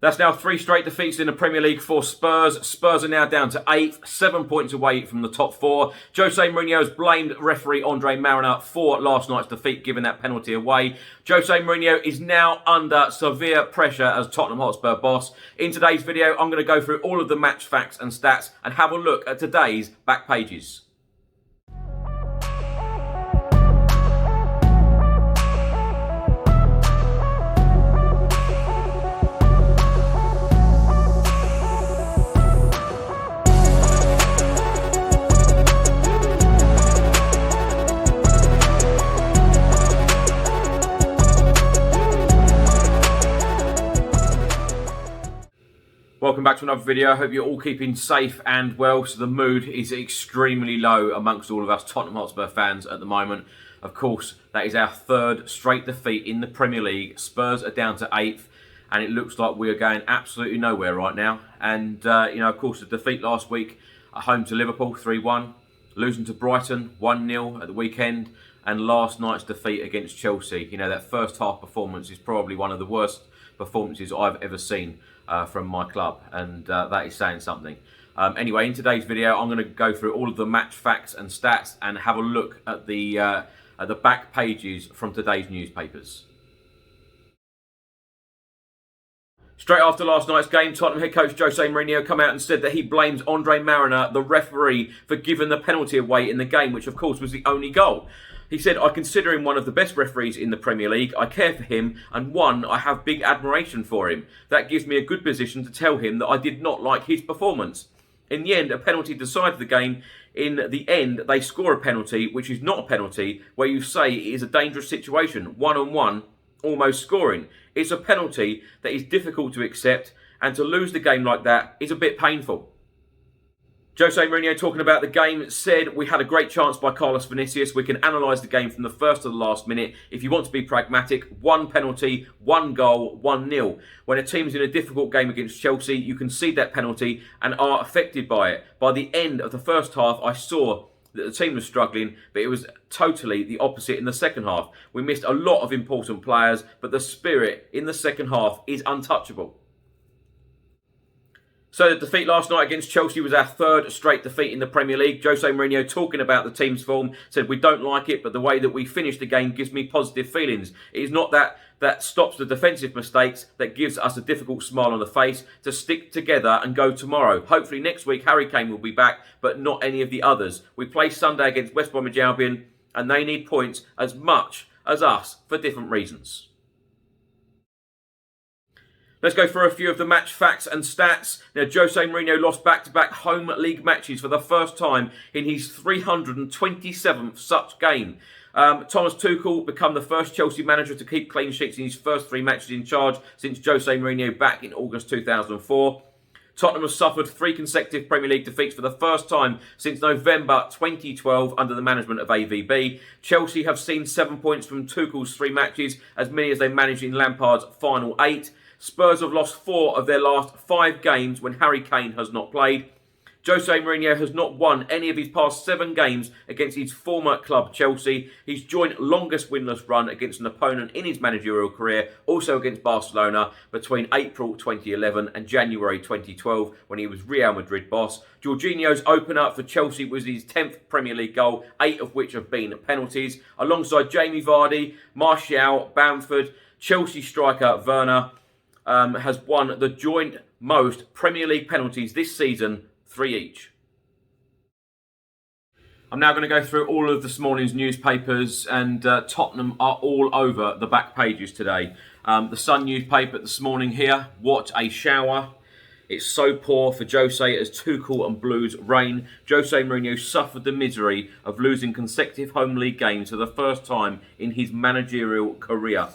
That's now 3 straight defeats in the Premier League for Spurs. Spurs are now down to 8th, 7 points away from the top 4. Jose Mourinho has blamed referee Andre Marriner for last night's defeat, giving that penalty away. Jose Mourinho is now under severe pressure as Tottenham Hotspur boss. In today's video, I'm going to go through all of the match facts and stats and have a look at today's back pages. Welcome back to another video. I hope you're all keeping safe and well. So the mood is extremely low amongst all of us Tottenham Hotspur fans at the moment. Of course, that is our 3rd straight defeat in the Premier League. Spurs are down to 8th and it looks like we are going absolutely nowhere right now. And, of course, the defeat last week at home to Liverpool, 3-1. Losing to Brighton, 1-0 at the weekend. And last night's defeat against Chelsea. That first half performance is probably one of the worst performances I've ever seen from my club, and that is saying something. Anyway, in today's video, I'm going to go through all of the match facts and stats and have a look at the back pages from today's newspapers. Straight after last night's game, Tottenham head coach Jose Mourinho come out and said that he blames Andre Marriner, the referee, for giving the penalty away in the game, which of course was the only goal. He said, "I consider him one of the best referees in the Premier League. I care for him, and I have big admiration for him. That gives me a good position to tell him that I did not like his performance." In the end, a penalty decided the game. In the end, they score a penalty, which is not a penalty, where you say it is a dangerous situation, one-on-one, almost scoring. It's a penalty that is difficult to accept, and to lose the game like that is a bit painful. Jose Mourinho, talking about the game, said, "We had a great chance by Carlos Vinicius. We can analyse the game from the first to the last minute. If you want to be pragmatic, 1 penalty, 1 goal, 1-0. When a team's in a difficult game against Chelsea, you concede that penalty and are affected by it. By the end of the first half, I saw that the team was struggling, but it was totally the opposite in the second half. We missed a lot of important players, but the spirit in the second half is untouchable." So the defeat last night against Chelsea was our 3rd straight defeat in the Premier League. Jose Mourinho, talking about the team's form, said, "We don't like it, but the way that we finished the game gives me positive feelings. It is not that stops the defensive mistakes that gives us a difficult smile on the face to stick together and go tomorrow. Hopefully next week Harry Kane will be back, but not any of the others. We play Sunday against West Bromwich Albion and they need points as much as us for different reasons." Let's go through a few of the match facts and stats. Now, Jose Mourinho lost back-to-back home league matches for the first time in his 327th such game. Thomas Tuchel become the first Chelsea manager to keep clean sheets in his first 3 matches in charge since Jose Mourinho back in August 2004. Tottenham has suffered 3 consecutive Premier League defeats for the first time since November 2012 under the management of AVB. Chelsea have seen 7 points from Tuchel's 3 matches, as many as they managed in Lampard's final 8. Spurs have lost 4 of their last 5 games when Harry Kane has not played. Jose Mourinho has not won any of his past 7 games against his former club Chelsea. His joint longest winless run against an opponent in his managerial career, also against Barcelona, between April 2011 and January 2012 when he was Real Madrid boss. Jorginho's opener for Chelsea was his 10th Premier League goal, 8 of which have been penalties. Alongside Jamie Vardy, Martial, Bamford, Chelsea striker Werner has won the joint most Premier League penalties this season, 3 each. I'm now going to go through all of this morning's newspapers, and Tottenham are all over the back pages today. The Sun newspaper this morning here, "What a shower. It's so poor for Jose as Tuchel and Blues reign. Jose Mourinho suffered the misery of losing consecutive home league games for the first time in his managerial career."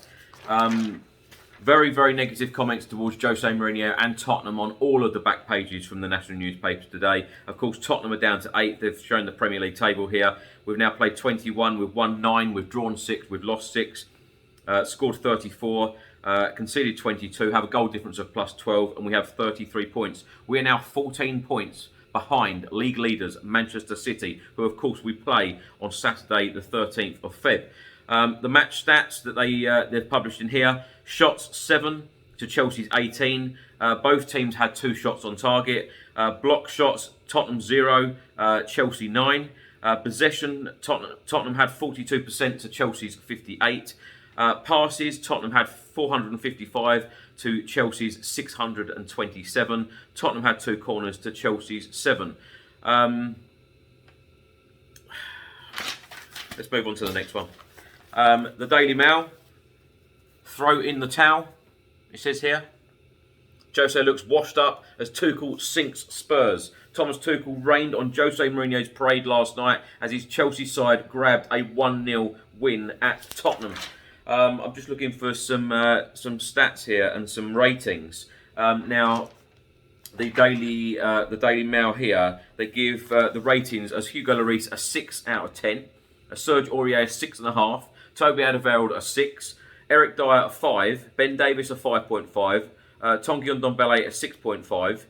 Very, very negative comments towards Jose Mourinho and Tottenham on all of the back pages from the national newspapers today. Of course, Tottenham are down to 8th. They've shown the Premier League table here. We've now played 21. We've won 9. We've drawn 6. We've lost 6. Scored 34. Conceded 22. Have a goal difference of plus 12. And we have 33 points. We are now 14 points behind league leaders Manchester City, who of course we play on Saturday the 13th of Feb. The match stats that they've published in here: shots 7 to Chelsea's 18. Both teams had 2 shots on target. Block shots, Tottenham 0, Chelsea 9. Possession, Tottenham had 42% to Chelsea's 58. Passes, Tottenham had 455 to Chelsea's 627. Tottenham had 2 corners to Chelsea's 7. Let's move on to the next one. The Daily Mail. Throw in the towel, it says here. Jose looks washed up as Tuchel sinks Spurs. Thomas Tuchel rained on Jose Mourinho's parade last night as his Chelsea side grabbed a 1-0 win at Tottenham. I'm just looking for some stats here and some ratings. Now, the Daily Mail here, they give the ratings as Hugo Lloris a 6 out of 10, a Serge Aurier a 6.5, Toby Alderweireld a 6, Eric Dyer a 5, Ben Davies a 5.5, Tanguy Ndombele a 6.5,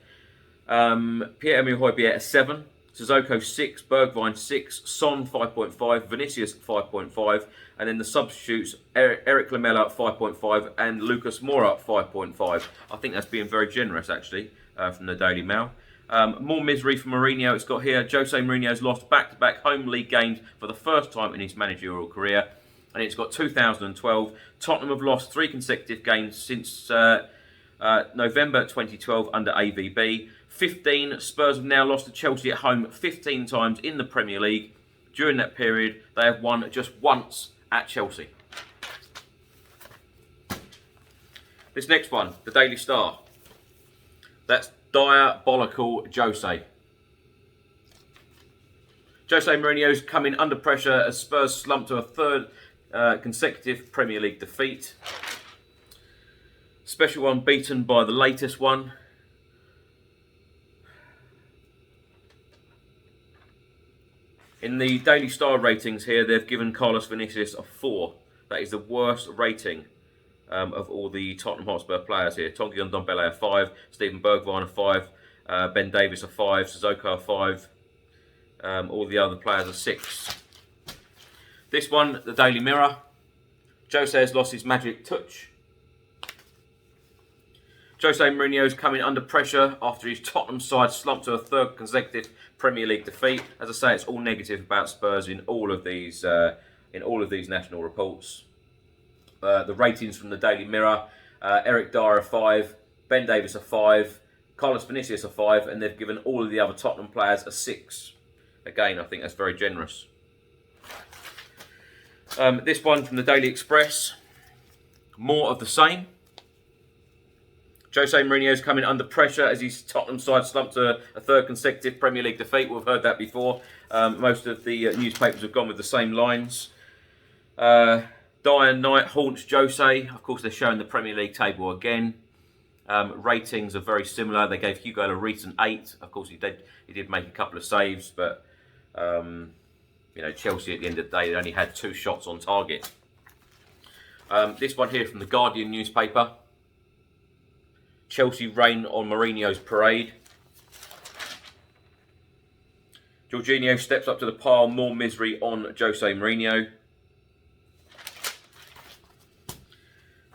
Pierre-Emile Højbjerg a 7, Sissoko 6, Bergwijn 6, Son 5.5, Vinicius 5.5, and then the substitutes Eric Lamela 5.5 and Lucas Moura 5.5. I think that's being very generous actually from the Daily Mail. More misery for Mourinho. It's got here, Jose Mourinho's lost back-to-back home league games for the first time in his managerial career. And it's got 2012. Tottenham have lost 3 consecutive games since November 2012 under AVB. 15, Spurs have now lost to Chelsea at home 15 times in the Premier League. During that period, they have won just once at Chelsea. This next one, the Daily Star. That's Diabolical Jose. Jose Mourinho's coming under pressure as Spurs slump to a 3rd consecutive Premier League defeat. Special one beaten by the latest one. In the Daily Star ratings here, they've given Carlos Vinicius a 4. That is the worst rating of all the Tottenham Hotspur players here. Tanguy Ndombele a 5, Steven Bergwijn a 5, Ben Davies a 5, Sissoko a 5. All the other players are 6. This one, the Daily Mirror. Jose has lost his magic touch. Jose Mourinho's coming under pressure after his Tottenham side slumped to a 3rd consecutive Premier League defeat. As I say, it's all negative about Spurs in all of these national reports. The ratings from the Daily Mirror: Eric Dyer a 5, Ben Davies a 5, Carlos Vinicius a 5, and they've given all of the other Tottenham players a 6. Again, I think that's very generous. This one from the Daily Express. More of the same. Jose Mourinho's coming under pressure as his Tottenham side slumped to a 3rd consecutive Premier League defeat. We've heard that before. Most of the newspapers have gone with the same lines. Dire night haunts Jose. Of course, they're showing the Premier League table again. Ratings are very similar. They gave Hugo Lloris an 8. Of course, he did make a couple of saves, but Chelsea at the end of the day, they only had 2 shots on target. This one here from the Guardian newspaper. Chelsea rain on Mourinho's parade. Jorginho steps up to the pile. More misery on Jose Mourinho.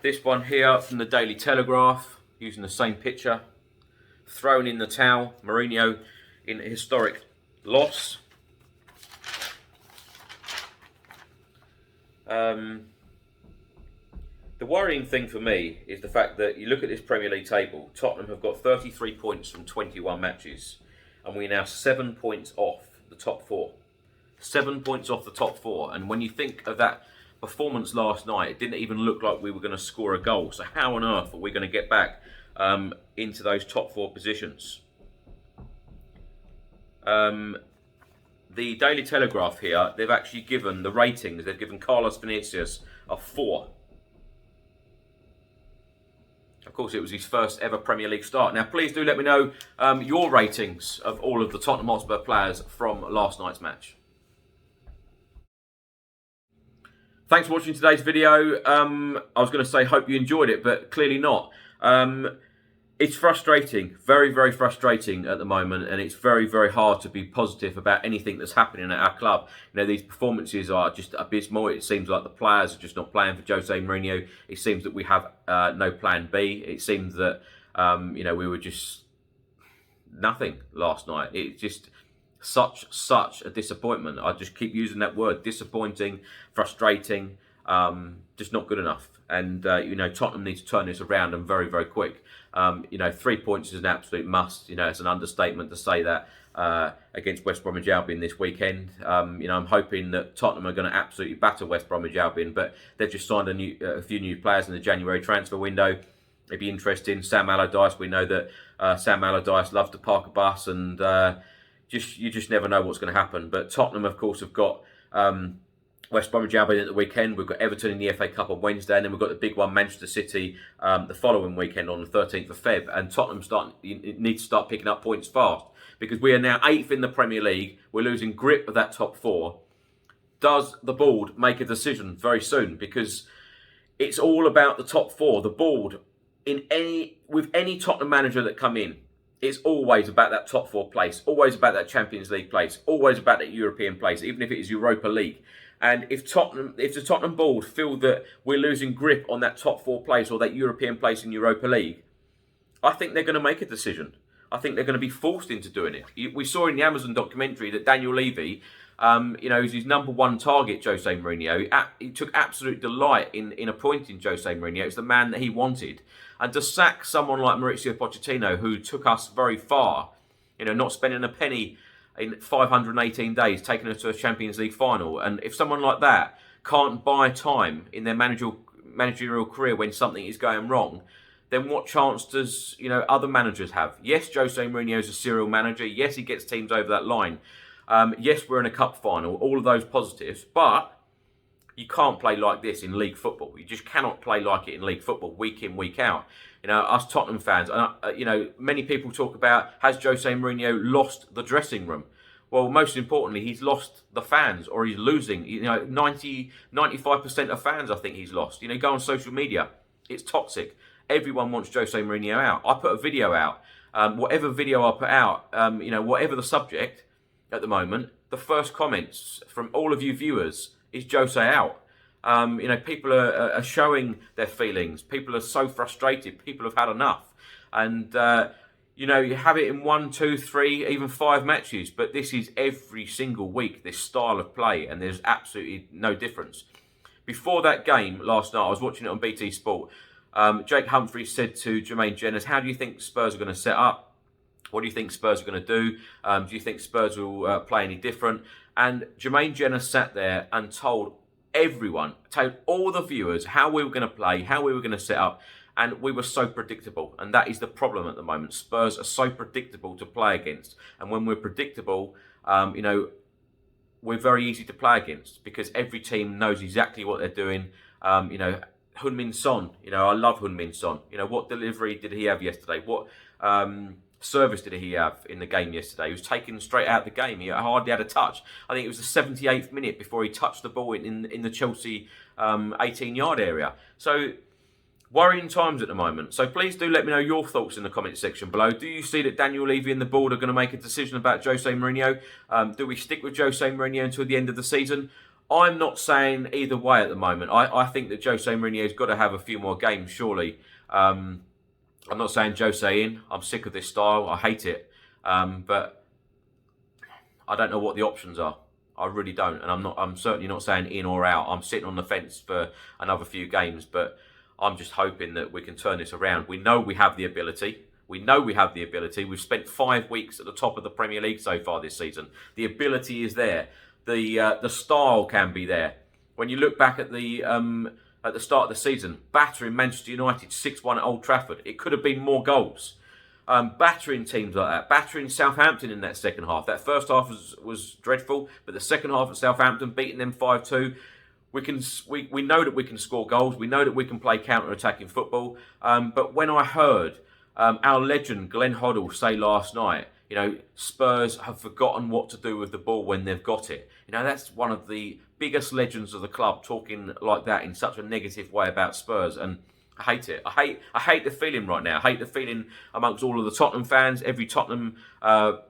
This one here from the Daily Telegraph, using the same picture. Thrown in the towel. Mourinho in historic loss. The worrying thing for me is the fact that you look at this Premier League table, Tottenham have got 33 points from 21 matches, and we're now 7 points off the top 4. 7 points off the top 4, and when you think of that performance last night, it didn't even look like we were going to score a goal. So how on earth are we going to get back into those top 4 positions? The Daily Telegraph here, they've actually given the ratings, they've given Carlos Vinicius a 4. Of course, it was his first ever Premier League start. Now, please do let me know your ratings of all of the Tottenham Hotspur players from last night's match. Thanks for watching today's video. I was going to say, hope you enjoyed it, but clearly not. It's frustrating, very, very frustrating at the moment, and it's very, very hard to be positive about anything that's happening at our club. You know, these performances are just abysmal. It seems like the players are just not playing for Jose Mourinho. It seems that we have no plan B. It seems that, we were just nothing last night. It's just such a disappointment. I just keep using that word, disappointing, frustrating, just not good enough. And, Tottenham need to turn this around and very, very quick. 3 points is an absolute must. It's an understatement to say that against West Bromwich Albion this weekend. I'm hoping that Tottenham are going to absolutely batter West Bromwich Albion, but they've just signed a few new players in the January transfer window. It'd be interesting. Sam Allardyce, we know that Sam Allardyce loves to park a bus, and you just never know what's going to happen. But Tottenham, of course, have got West Bromwich Albion at the weekend. We've got Everton in the FA Cup on Wednesday, and then we've got the big one, Manchester City, the following weekend on the 13th of Feb. And Tottenham need to start picking up points fast, because we are now 8th in the Premier League. We're losing grip of that top 4. Does the board make a decision very soon? Because it's all about the top 4. The board, with any Tottenham manager that come in, it's always about that top 4 place, always about that Champions League place, always about that European place, even if it is Europa League. And if the Tottenham board feel that we're losing grip on that top 4 place or that European place in Europa League, I think they're going to make a decision. I think they're going to be forced into doing it. We saw in the Amazon documentary that Daniel Levy, is his number one target, Jose Mourinho. He took absolute delight in appointing Jose Mourinho. It's the man that he wanted. And to sack someone like Mauricio Pochettino, who took us very far, not spending a penny in 518 days, taking us to a Champions League final. And if someone like that can't buy time in their managerial career when something is going wrong, then what chance does other managers have? Yes, Jose Mourinho is a serial manager. Yes, he gets teams over that line. Yes, we're in a cup final. All of those positives, but you can't play like this in league football. You just cannot play like it in league football, week in, week out. Us Tottenham fans, many people talk about, has Jose Mourinho lost the dressing room? Well, most importantly, he's lost the fans, or he's losing. 95% of fans, I think he's lost. Go on social media, it's toxic. Everyone wants Jose Mourinho out. I put a video out. Whatever video I put out, whatever the subject at the moment, the first comments from all of you viewers is Jose out. People are showing their feelings. People are so frustrated. People have had enough. And, you have it in 1, 2, 3, even 5 matches. But this is every single week, this style of play. And there's absolutely no difference. Before that game last night, I was watching it on BT Sport. Jake Humphries said to Jermaine Jenners, how do you think Spurs are going to set up? What do you think Spurs are going to do? Do you think Spurs will play any different? And Jermaine Jenners sat there and told all the viewers how we were going to play, how we were going to set up, and we were so predictable. And that is the problem at the moment. Spurs are so predictable to play against, and when we're predictable, we're very easy to play against, because every team knows exactly what they're doing. Heung-min Son, I love Heung-min Son. What delivery did he have yesterday? What service did he have in the game yesterday? He was taken straight out of the game. He hardly had a touch. I think it was the 78th minute before he touched the ball in the Chelsea 18-yard area. So, worrying times at the moment. So please do let me know your thoughts in the comment section below. Do you see that Daniel Levy and the board are going to make a decision about Jose Mourinho? Do we stick with Jose Mourinho until the end of the season? I'm not saying either way at the moment. I think that Jose Mourinho's got to have a few more games, surely. I'm not saying Jose in. I'm sick of this style. I hate it. But I don't know what the options are. I really don't. And I'm certainly not saying in or out. I'm sitting on the fence for another few games. But I'm just hoping that we can turn this around. We know we have the ability. We've spent 5 weeks at the top of the Premier League so far this season. The ability is there. The style can be there. When you look back at the start of the season, battering Manchester United 6-1 at Old Trafford, it could have been more goals. Battering teams like that, battering Southampton in that second half. That first half was dreadful, but the second half at Southampton, beating them 5-2, we know that we can score goals. We know that we can play counter-attacking football. But when I heard our legend Glenn Hoddle say last night, Spurs have forgotten what to do with the ball when they've got it. That's one of the biggest legends of the club talking like that in such a negative way about Spurs. And I hate it. I hate the feeling right now. I hate the feeling amongst all of the Tottenham fans, every Tottenham fan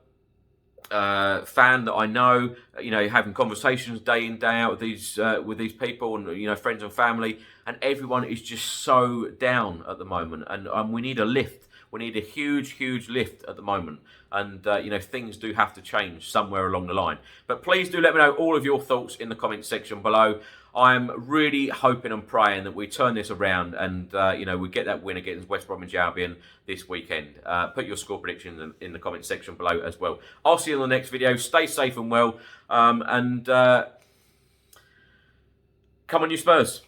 that I know, having conversations day in, day out with these people and, friends and family, and everyone is just so down at the moment. And we need a lift. We need a huge, huge lift at the moment. And, things do have to change somewhere along the line. But please do let me know all of your thoughts in the comments section below. I'm really hoping and praying that we turn this around and, we get that win against West Bromwich Albion this weekend. Put your score predictions in the comments section below as well. I'll see you in the next video. Stay safe and well. Come on, you Spurs.